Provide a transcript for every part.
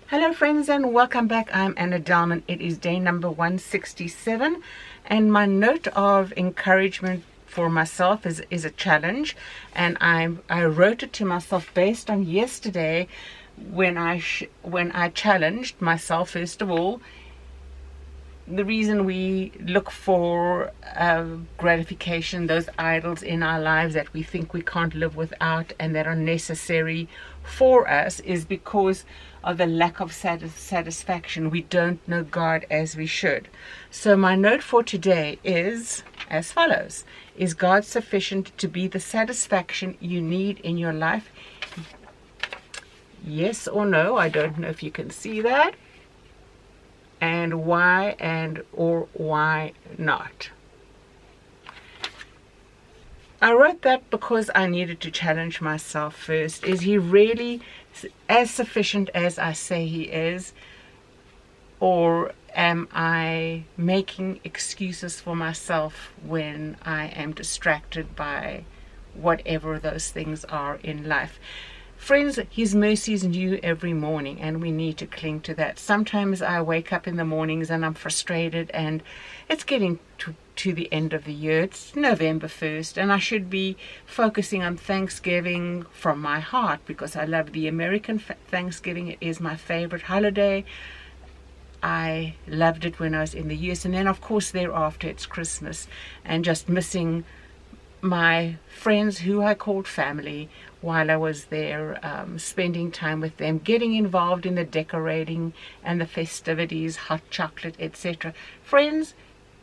Hello friends and welcome back. I'm Anna Dalman. It is day number 167 and my note of encouragement for myself is a challenge, and I wrote it to myself based on yesterday when I challenged myself. First of all, the reason we look for gratification, those idols in our lives that we think we can't live without and that are necessary for us, is because of the lack of satisfaction. We don't know God as we should. So my note for today is as follows: is God sufficient to be the satisfaction you need in your life? Yes or no? I don't know if you can see that. And why or why not? I wrote that because I needed to challenge myself first. Is he really as sufficient as I say he is? Or am I making excuses for myself when I am distracted by whatever those things are in life? Friends, his mercy is new every morning, and we need to cling to that. Sometimes I wake up in the mornings and I'm frustrated, and it's getting to the end of the year. It's November 1st, and I should be focusing on Thanksgiving from my heart because I love the American Thanksgiving. It is my favorite holiday. I loved it when I was in the US, and then of course thereafter it's Christmas, and just missing my friends who I called family while I was there, spending time with them, getting involved in the decorating and the festivities, hot chocolate, etc. Friends,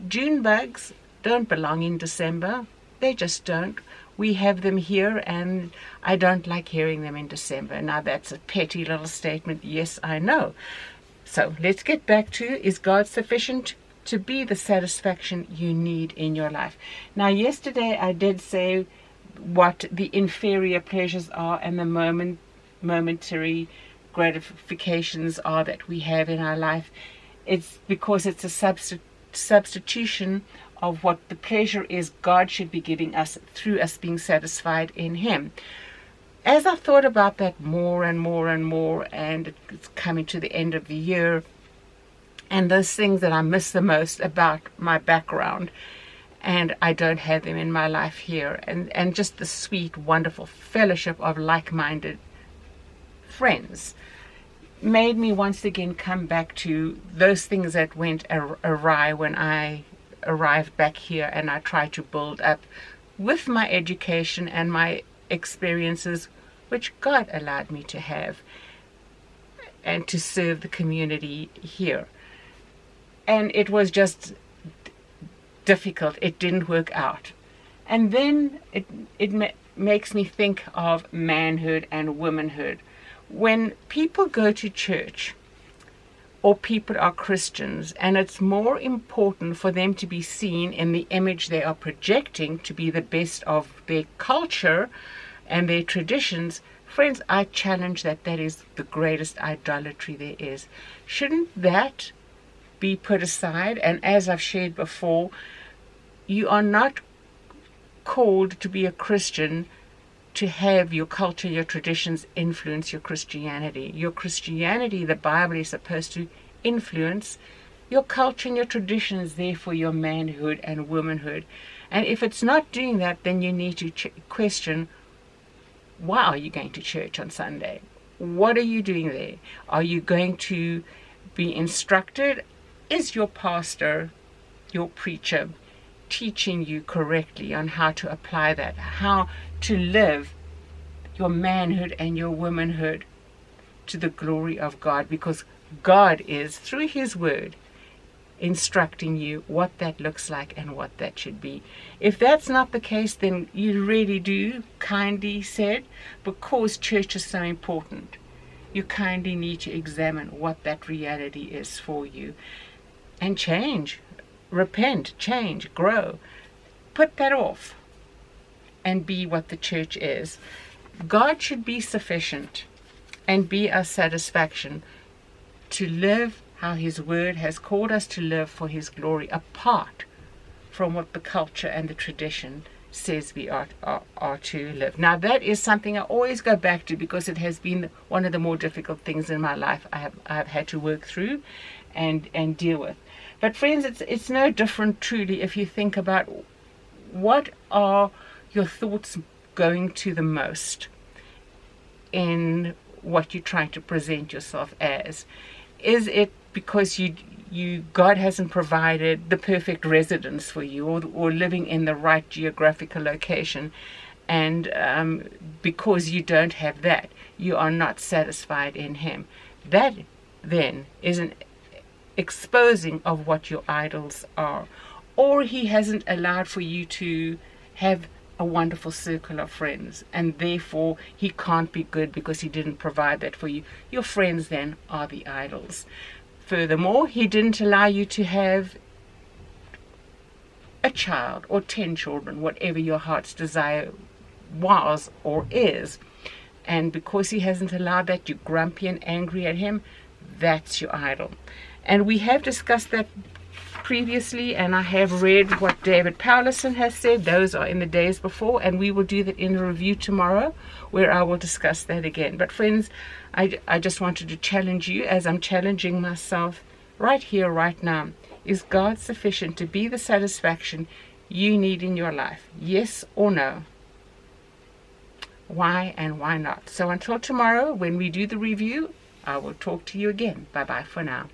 June bugs don't belong in December. They just don't. We have them here, and I don't like hearing them in December. Now that's a petty little statement. Yes, I know. So let's get back to, is God sufficient to be the satisfaction you need in your life? Now, yesterday I did say what the inferior pleasures are and the momentary gratifications are that we have in our life. It's because it's a substitution of what the pleasure is God should be giving us through us being satisfied in him. As I thought about that more and more and more, and it's coming to the end of the year, and those things that I miss the most about my background, and I don't have them in my life here, and just the sweet, wonderful fellowship of like-minded friends, made me once again come back to those things that went awry when I arrived back here, and I tried to build up with my education and my experiences, which God allowed me to have, and to serve the community here. And it was just difficult. It didn't work out. And then it makes me think of manhood and womanhood. When people go to church, or people are Christians, and it's more important for them to be seen in the image they are projecting to be the best of their culture and their traditions, friends, I challenge that is the greatest idolatry there is. Shouldn't that be put aside? And as I've shared before, you are not called to be a Christian to have your culture, your traditions influence your Christianity. Your Christianity, the Bible, is supposed to influence your culture and your traditions, therefore your manhood and womanhood. And if it's not doing that, then you need to question, why are you going to church on Sunday? What are you doing there? Are you going to be instructed? Is your pastor, your preacher, teaching you correctly on how to apply that, how to live your manhood and your womanhood to the glory of God? Because God is, through his word, instructing you what that looks like and what that should be. If that's not the case, then you really do, kindly said, because church is so important, you kindly need to examine what that reality is for you and change. Repent, change, grow. Put that off and be what the church is. God should be sufficient and be our satisfaction to live how his word has called us to live for his glory, apart from what the culture and the tradition says we are to live. Now, that is something I always go back to because it has been one of the more difficult things in my life I've had to work through and deal with. But friends, it's no different truly if you think about what are your thoughts going to the most in what you're trying to present yourself as. Is it because God hasn't provided the perfect residence for you, or living in the right geographical location, and because you don't have that, you are not satisfied in Him? That then is an exposing of what your idols are. Or He hasn't allowed for you to have a wonderful circle of friends, and therefore He can't be good because He didn't provide that for you. Your friends then are the idols. Furthermore, He didn't allow you to have a child or 10 children, whatever your heart's desire was or is. And because He hasn't allowed that, you're grumpy and angry at Him. That's your idol. And we have discussed that previously, and I have read what David Powlison has said. Those are in the days before, and we will do that in a review tomorrow where I will discuss that again. But friends, I just wanted to challenge you, as I'm challenging myself right here, right now. Is God sufficient to be the satisfaction you need in your life? Yes or no? Why and why not? So until tomorrow, when we do the review, I will talk to you again. Bye-bye for now.